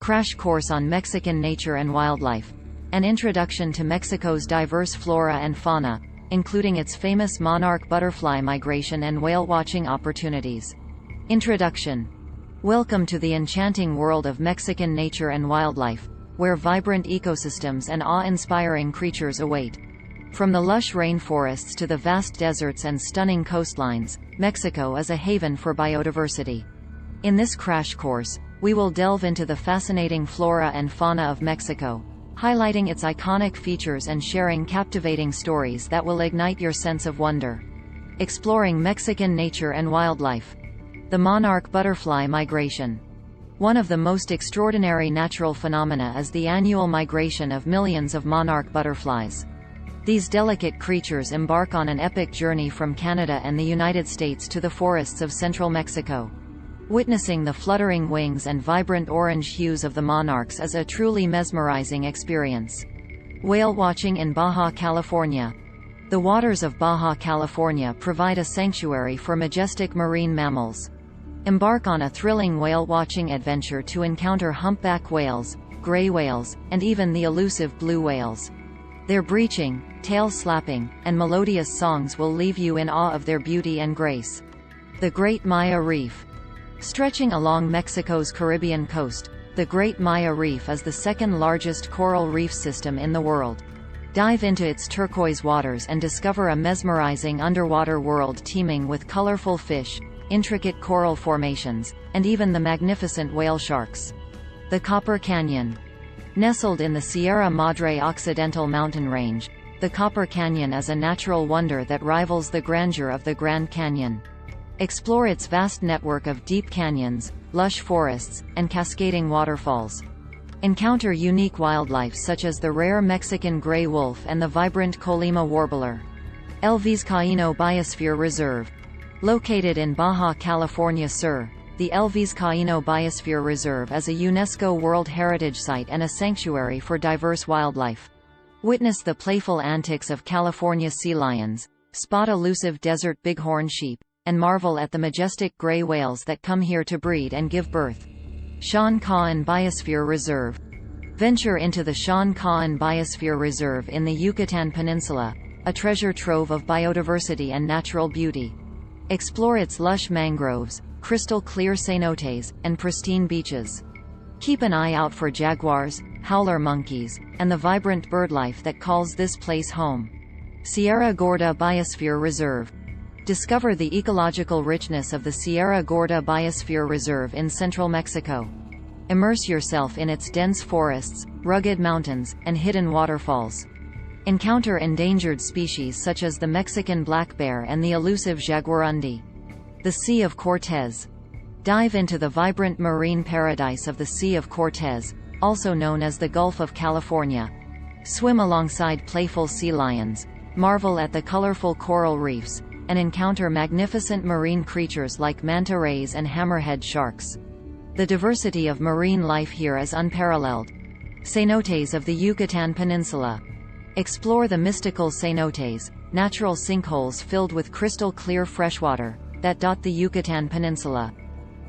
Crash course on Mexican nature and wildlife. An introduction to Mexico's diverse flora and fauna, including its famous monarch butterfly migration and whale watching opportunities. Introduction. Welcome to the enchanting world of Mexican nature and wildlife, where vibrant ecosystems and awe-inspiring creatures await. From the lush rainforests to the vast deserts and stunning coastlines, Mexico is a haven for biodiversity. In this crash course, we will delve into the fascinating flora and fauna of Mexico, highlighting its iconic features and sharing captivating stories that will ignite your sense of wonder. Exploring Mexican nature and wildlife. The monarch butterfly migration. One of the most extraordinary natural phenomena is the annual migration of millions of monarch butterflies. These delicate creatures embark on an epic journey from Canada and the United States to the forests of central Mexico. Witnessing the fluttering wings and vibrant orange hues of the monarchs is a truly mesmerizing experience. Whale watching in Baja California. The waters of Baja California provide a sanctuary for majestic marine mammals. Embark on a thrilling whale-watching adventure to encounter humpback whales, gray whales, and even the elusive blue whales. Their breaching, tail-slapping, and melodious songs will leave you in awe of their beauty and grace. The Great Maya Reef. Stretching along Mexico's Caribbean coast, the Great Maya Reef is the second-largest coral reef system in the world. Dive into its turquoise waters and discover a mesmerizing underwater world teeming with colorful fish, intricate coral formations, and even the magnificent whale sharks. The Copper Canyon. Nestled in the Sierra Madre Occidental mountain range, the Copper Canyon is a natural wonder that rivals the grandeur of the Grand Canyon. Explore its vast network of deep canyons, lush forests, and cascading waterfalls. Encounter unique wildlife such as the rare Mexican gray wolf and the vibrant Colima warbler. El Vizcaíno Biosphere Reserve. Located in Baja California Sur, the El Vizcaíno Biosphere Reserve is a UNESCO World Heritage Site and a sanctuary for diverse wildlife. Witness the playful antics of California sea lions, spot elusive desert bighorn sheep, and marvel at the majestic gray whales that come here to breed and give birth. Shan Ka'an Biosphere Reserve. Venture into the Shan Ka'an Biosphere Reserve in the Yucatan Peninsula, a treasure trove of biodiversity and natural beauty. Explore its lush mangroves, crystal-clear cenotes, and pristine beaches. Keep an eye out for jaguars, howler monkeys, and the vibrant birdlife that calls this place home. Sierra Gorda Biosphere Reserve. Discover the ecological richness of the Sierra Gorda Biosphere Reserve in central Mexico. Immerse yourself in its dense forests, rugged mountains, and hidden waterfalls. Encounter endangered species such as the Mexican black bear and the elusive jaguarundi. The Sea of Cortez. Dive into the vibrant marine paradise of the Sea of Cortez, also known as the Gulf of California. Swim alongside playful sea lions, marvel at the colorful coral reefs, and encounter magnificent marine creatures like manta rays and hammerhead sharks. The diversity of marine life here is unparalleled. Cenotes of the Yucatan Peninsula. Explore the mystical cenotes, natural sinkholes filled with crystal-clear freshwater, that dot the Yucatan Peninsula.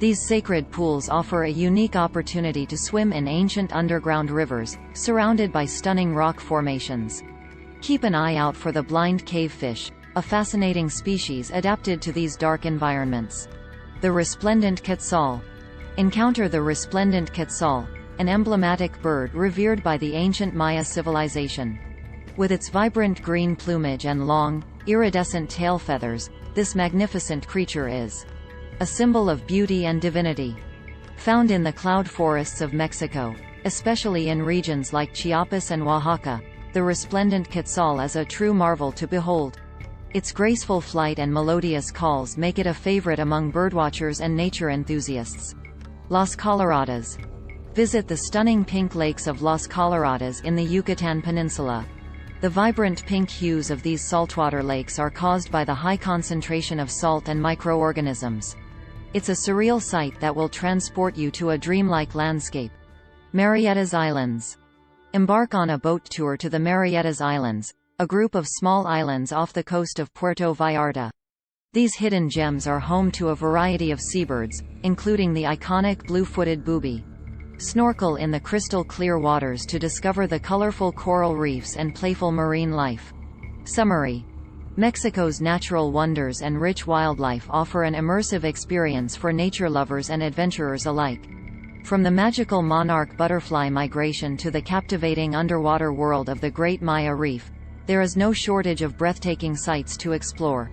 These sacred pools offer a unique opportunity to swim in ancient underground rivers, surrounded by stunning rock formations. Keep an eye out for the blind cavefish, a fascinating species adapted to these dark environments. The resplendent quetzal. Encounter the resplendent quetzal, an emblematic bird revered by the ancient Maya civilization. With its vibrant green plumage and long, iridescent tail feathers, this magnificent creature is a symbol of beauty and divinity. Found in the cloud forests of Mexico, especially in regions like Chiapas and Oaxaca, the resplendent quetzal is a true marvel to behold. Its graceful flight and melodious calls make it a favorite among birdwatchers and nature enthusiasts. Las Coloradas. Visit the stunning pink lakes of Las Coloradas in the Yucatan Peninsula. The vibrant pink hues of these saltwater lakes are caused by the high concentration of salt and microorganisms. It's a surreal sight that will transport you to a dreamlike landscape. Marietas Islands. Embark on a boat tour to the Marietas Islands, a group of small islands off the coast of Puerto Vallarta. These hidden gems are home to a variety of seabirds, including the iconic blue-footed booby. Snorkel in the crystal-clear waters to discover the colorful coral reefs and playful marine life. Summary: Mexico's natural wonders and rich wildlife offer an immersive experience for nature lovers and adventurers alike. From the magical monarch butterfly migration to the captivating underwater world of the Great Maya Reef, there is no shortage of breathtaking sights to explore.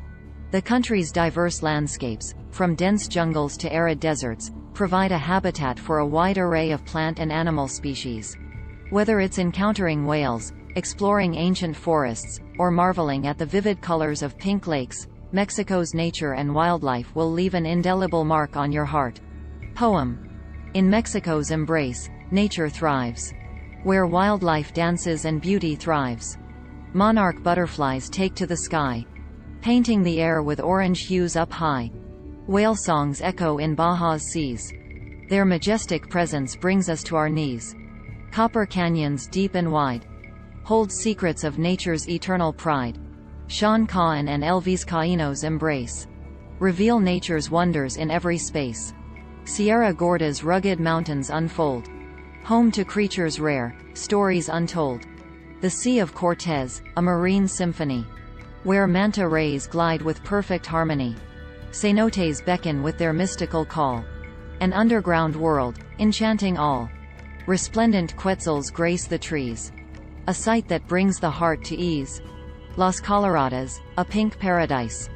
The country's diverse landscapes, from dense jungles to arid deserts, provide a habitat for a wide array of plant and animal species. Whether it's encountering whales, exploring ancient forests, or marveling at the vivid colors of pink lakes, Mexico's nature and wildlife will leave an indelible mark on your heart. Poem. In Mexico's embrace, nature thrives. Where wildlife dances and beauty thrives. Monarch butterflies take to the sky, painting the air with orange hues up high. Whale songs echo in Baja's seas. Their majestic presence brings us to our knees. Copper canyons deep and wide hold secrets of nature's eternal pride. Sean Caen and Elvis Caíno's embrace reveal nature's wonders in every space. Sierra Gorda's rugged mountains unfold, home to creatures rare, stories untold. The Sea of Cortez, a marine symphony, where manta rays glide with perfect harmony. Cenotes beckon with their mystical call. An underground world, enchanting all. Resplendent quetzals grace the trees, a sight that brings the heart to ease. Las Coloradas, a pink paradise,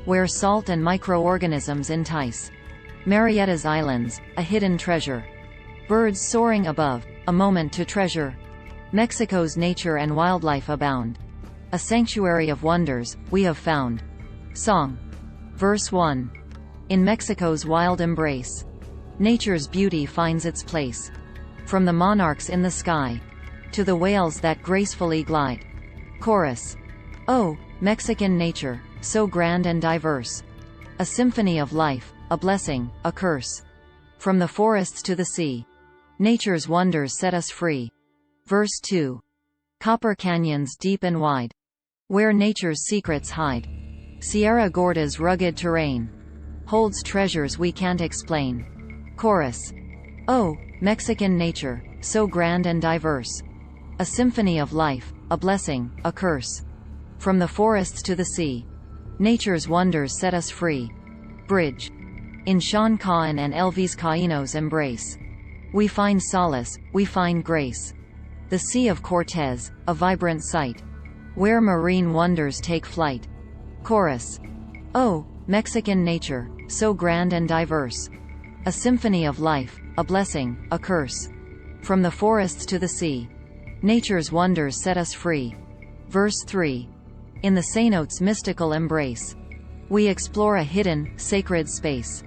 where salt and microorganisms entice. Marietta's Islands, a hidden treasure. Birds soaring above, a moment to treasure. Mexico's nature and wildlife abound. A sanctuary of wonders, we have found. Song. Verse 1. In Mexico's wild embrace, nature's beauty finds its place. From the monarchs in the sky, to the whales that gracefully glide. Chorus. Oh, Mexican nature, so grand and diverse. A symphony of life, a blessing, a curse. From the forests to the sea, nature's wonders set us free. Verse 2. Copper canyons deep and wide, where nature's secrets hide. Sierra Gorda's rugged terrain holds treasures we can't explain. Chorus. Oh, Mexican nature, so grand and diverse. A symphony of life, a blessing, a curse. From the forests to the sea, nature's wonders set us free. Bridge. In Sean Caen and Elvis Caíno's embrace, we find solace, we find grace. The Sea of Cortez, a vibrant sight, where marine wonders take flight. Chorus. Oh, Mexican nature, so grand and diverse. A symphony of life, a blessing, a curse. From the forests to the sea, nature's wonders set us free. Verse 3. In the cenote's mystical embrace, we explore a hidden, sacred space.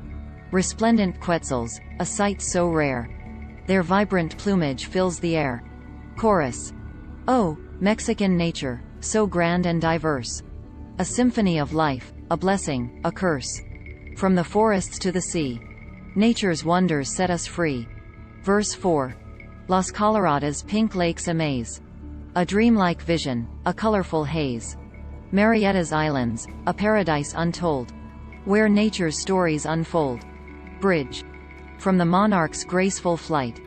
Resplendent quetzals, a sight so rare. Their vibrant plumage fills the air. Chorus. Oh, Mexican nature, so grand and diverse. A symphony of life, a blessing, a curse. From the forests to the sea, nature's wonders set us free. Verse 4. Las Coloradas pink lakes amaze. A dreamlike vision, a colorful haze. Marietta's Islands, a paradise untold, where nature's stories unfold. Bridge. From the monarch's graceful flight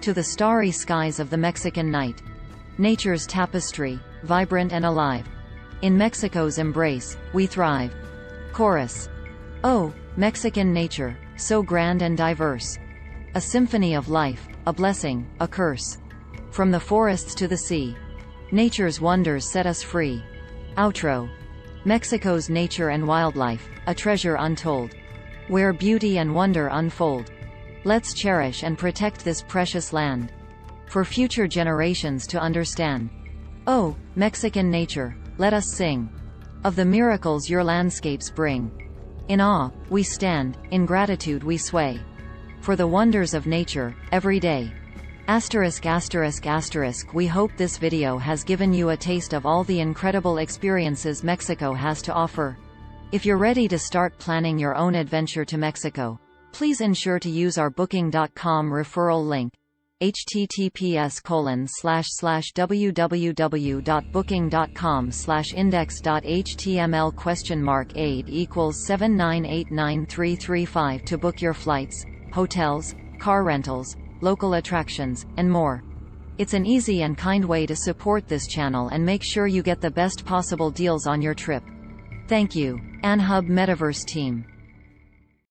to the starry skies of the Mexican night, nature's tapestry, vibrant and alive. In Mexico's embrace, we thrive. Chorus. Oh, Mexican nature, so grand and diverse. A symphony of life, a blessing, a curse. From the forests to the sea, nature's wonders set us free. Outro. Mexico's nature and wildlife, a treasure untold, where beauty and wonder unfold. Let's cherish and protect this precious land, for future generations to understand. Oh, Mexican nature, let us sing of the miracles your landscapes bring. In awe, we stand, in gratitude we sway, for the wonders of nature, every day. Asterisk asterisk asterisk. We hope this video has given you a taste of all the incredible experiences Mexico has to offer. If you're ready to start planning your own adventure to Mexico, please ensure to use our booking.com referral link, https://www.booking.com/index.html?aid equals 7989335 to book your flights, hotels, car rentals, local attractions, and more. It's an easy and kind way to support this channel and make sure you get the best possible deals on your trip. Thank you. Anhub Metaverse Team.